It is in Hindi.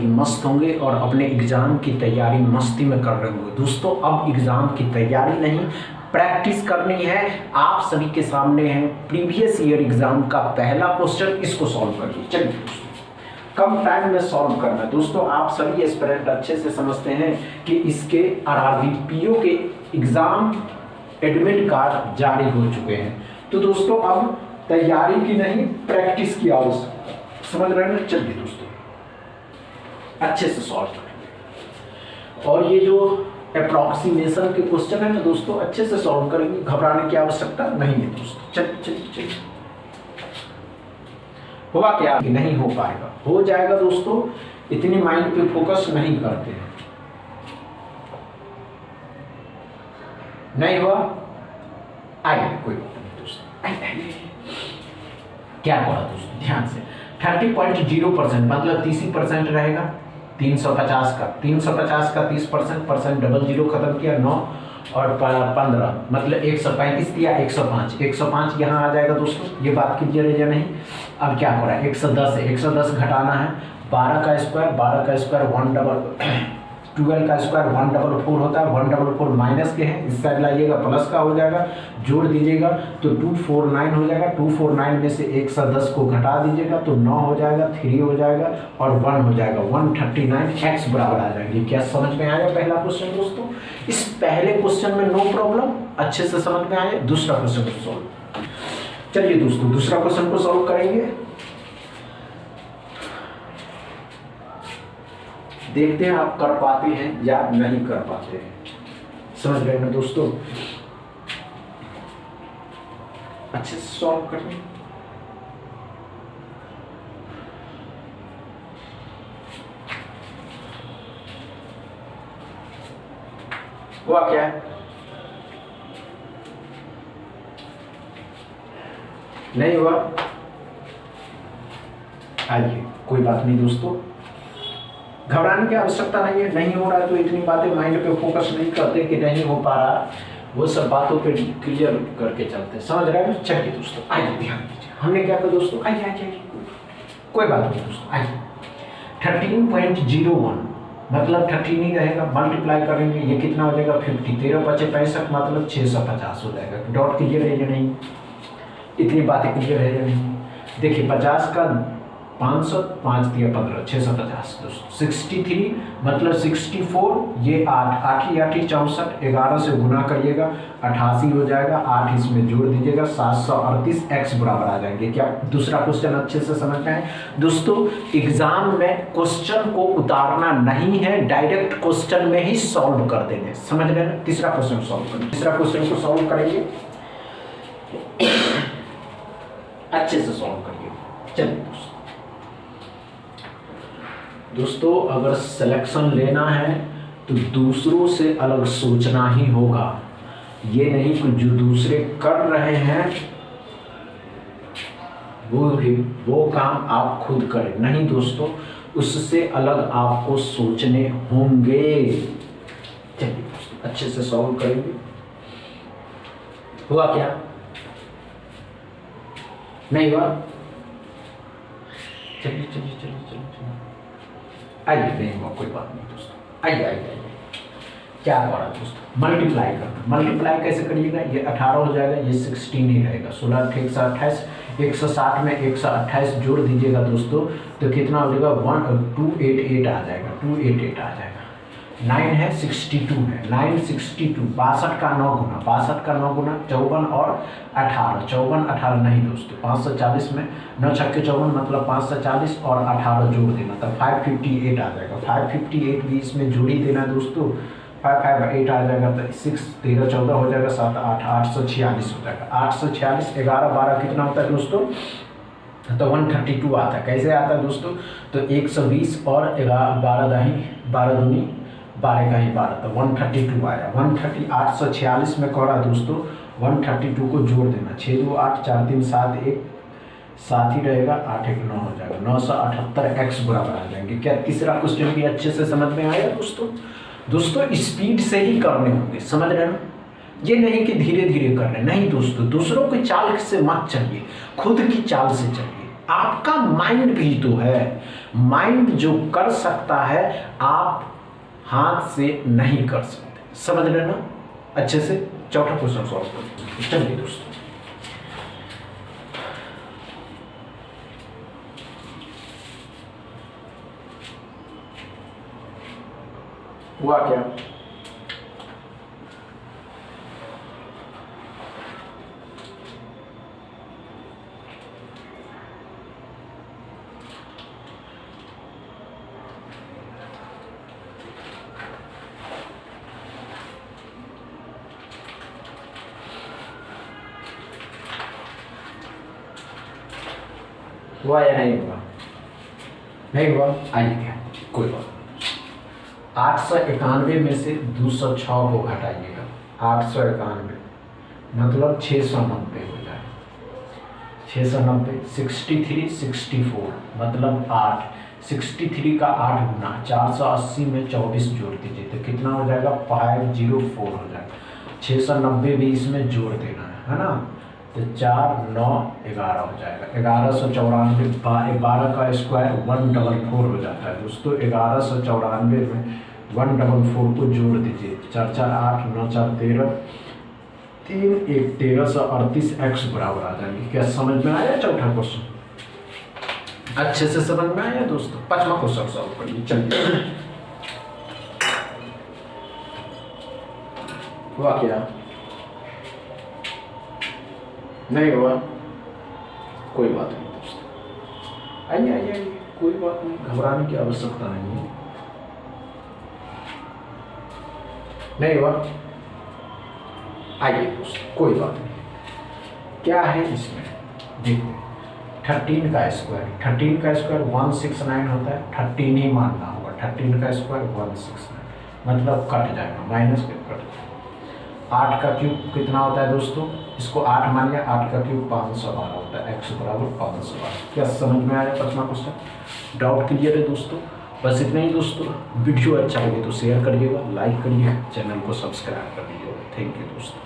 सभी मस्त होंगे और अपने एग्ज़ाम की तैयारी मस्ती में कर रहे होंगे। दोस्तों अब एग्ज़ाम की तैयारी नहीं, प्रैक्टिस करनी है। आप सभी के सामने है प्रीवियस ईयर एग्ज़ाम का पहला क्वेश्चन, इसको सॉल्व करिए। चलिए दोस्तों, कम टाइम में सॉल्व करना है। दोस्तों आप सभी एस्पिरेंट अच्छे से समझते हैं कि इसके RRBPO के एग्ज़ाम एडमिट कार्ड जारी हो चुके हैं। तो दोस्तों अब तैयारी की नहीं, प्रैक्टिस की आवश्यकता, समझ रहे हैं ना। चलिए दोस्तों अच्छे से सॉल्व करेंगे और ये जो अप्रॉक्सीमेशन के क्वेश्चन है ना दोस्तों, अच्छे से सॉल्व करेंगे, घबराने की आवश्यकता नहीं है दोस्तों। चलिए होगा क्या कि नहीं हो पाएगा, हो जाएगा दोस्तों, इतनी माइंड पे फोकस नहीं करते हैं। नहीं हुआ, आइए कोई बात नहीं दोस्तों, आइए। क्या बोला दोस्तों, ध्यान से 30.0% मतलब 30% रहेगा 350 का, 350 का 30% डबल जीरो खत्म किया 9 और 15 मतलब 135 दिया 105 यहाँ आ जाएगा दोस्तों। ये बात क्लियर है या नहीं। अब क्या हो रहा है, 110 है, 110 घटाना है, 12 का स्क्वायर 12 का स्क्वायर 144 होता है, 144 माइनस के हैं, इस साइड लाइएगा प्लस का हो जाएगा, जोड़ दीजिएगा तो 249 हो जाएगा। 249 में से 110 को घटा दीजिएगा तो 9 हो जाएगा, 3 हो जाएगा और 1 हो जाएगा, 139 x बराबर आ जाएंगे। क्या समझ में आया पहला क्वेश्चन दोस्तों। इस पहले क्वेश्चन में नो प्रॉब्लम, अच्छे से समझ में आया। दूसरा क्वेश्चन को सॉल्व, चलिए दोस्तों दूसरा क्वेश्चन को सॉल्व करेंगे। देखते हैं आप कर पाते हैं या नहीं कर पाते हैं, समझ रहे हैं ना दोस्तों। अच्छे से सॉल्व करें। हुआ क्या है, नहीं हुआ, आइए कोई बात नहीं दोस्तों, घबराने की आवश्यकता नहीं है। नहीं हो रहा है तो इतनी बातें माइंड पे फोकस नहीं करते कि नहीं हो पा रहा, वो सब बातों पे क्लियर करके चलते हैं, समझ रहे हैं। चलिए दोस्तों आइए ध्यान दीजिए, हमने क्या कहा दोस्तों, आइए कोई बात नहीं दोस्तों, आइए 13.01 मतलब 13 ही रहेगा, मल्टीप्लाई करेंगे ये कितना हो जाएगा 50, 13 × 5 = 65 मतलब 650 हो जाएगा। डॉट क्लियर है या नहीं, इतनी बातें क्लियर है या नहीं। देखिए 50 का 500, 5 दिया 15, 650 दोस्तों। 63 मतलब 64, ये 8 8 64, 11 से गुना करिएगा 88 हो जाएगा, 8 इसमें जोड़ दीजिएगा 738 x बराबर आ जाएंगे। क्या दूसरा क्वेश्चन अच्छे से समझना है दोस्तों। एग्जाम में क्वेश्चन को उतारना नहीं है, डायरेक्ट क्वेश्चन में ही सॉल्व कर देंगे, समझ रहे हैं। तीसरा क्वेश्चन सॉल्व करेंगे, तीसरा क्वेश्चन को सॉल्व करेंगे, अच्छे से सॉल्व करिए। चलिए दोस्तों अगर सिलेक्शन लेना है तो दूसरों से अलग सोचना ही होगा। ये नहीं कि जो दूसरे कर रहे हैं वो काम आप खुद करें, नहीं दोस्तों, उससे अलग आपको सोचने होंगे। चलिए दोस्तों अच्छे से सॉल्व करेंगे। हुआ क्या, नहीं हुआ, चलिए आइए, नहीं हुआ कोई बात नहीं दोस्तों, आइए क्या हो रहा है दोस्तों, मल्टीप्लाई करना। मल्टीप्लाई कैसे करिएगा, ये 18 हो जाएगा, ये 16 ही रहेगा, 16 × 128, 160 में 128 जोड़ दीजिएगा दोस्तों तो कितना हो जाएगा 288 आ जाएगा, 288 आ जाएगा। 9 है 62 है, 9 62, 62 का 9 गुना, 62 का 9 गुना 54 और 18, 54 18 नहीं दोस्तों, 540 में 9 छक्के 54 मतलब 540 और 18 जोड़ देना तो 558 आ जाएगा। 558 भी इसमें जोड़ ही देना दोस्तों, 558 आ जाएगा तो 6 13 14 हो जाएगा, 7 8 846 हो जाएगा। 846 11 12 कितना होता है दोस्तों, तो 132 आता है। कैसे आता है दोस्तों, तो 120 और 12 दूनी 12 का ही 12 तो 132 आया। 846 में कह रहा दोस्तों 132 को जोड़ देना, 6 2 8 4 3 7 1 7 ही रहेगा, 8 1 9 हो जाएगा, 978 x बराबर आ जाएंगे। क्या तीसरा क्वेश्चन भी अच्छे से समझ में आया दोस्तों। दोस्तों स्पीड से ही करने होंगे, समझ रहे हैं, ये नहीं कि धीरे धीरे करने, नहीं दोस्तों, दूसरों की चाल से मत चलिए, खुद की चाल से चलिए। आपका माइंड भी तो है। माइंड जो कर सकता है आप हाथ से नहीं कर सकते। समझ लेना अच्छे से। चौथा क्वेश्चन सॉल्व करो। चलिए दोस्तों, हुआ क्या? हुआ या नहीं हुआ? नहीं हुआ। आइए क्या, कोई बात नहीं। 891 में से 206 को घटाइएगा। 891 मतलब 690 हो जाए। 690 63 64 मतलब 8। 63 का 8 गुना 480 में 24 जोड़ दीजिए तो कितना हो जाएगा? 504 हो जाएगा। 690 भी इसमें जोड़ देना है ना, तो 4 9 11 हो जाएगा। 1194 12 का स्क्वायर 144 हो जाता है दोस्तों। 1194 में 144 को जोड़ दीजिए। 4 4 8 9 4 13 3 1 1338 x बराबर आ जाएंगे। क्या समझ में आया? चौथा क्वेश्चन अच्छे से समझ में आया दोस्तों। पांचवा क्वेश्चन सॉल्व करिए। चलिए, हुआ क्या? नहीं हुआ? कोई बात नहीं दोस्तों। आइए आइए आइए, कोई बात नहीं, घबराने की आवश्यकता नहीं है। नहीं हुआ? आइए दोस्तों, कोई बात नहीं। क्या है इसमें? देखो 13 का स्क्वायर 169 होता है। 13 ही मानना होगा। 13 का स्क्वायर 169 मतलब कट जाएगा, माइनस के कट जाएगा। 8 का क्यूब कितना होता है दोस्तों? इसको 8 मानिए। 8 का क्यूब 512 होता है। x बराबर 512। क्या समझ में आया पांचवा क्वेश्चन? डाउट क्लियर है दोस्तों? बस इतना ही दोस्तों। वीडियो अच्छा लगे तो शेयर करिएगा, लाइक करिएगा, चैनल को सब्सक्राइब कर लीजिएगा। थैंक यू दोस्तों।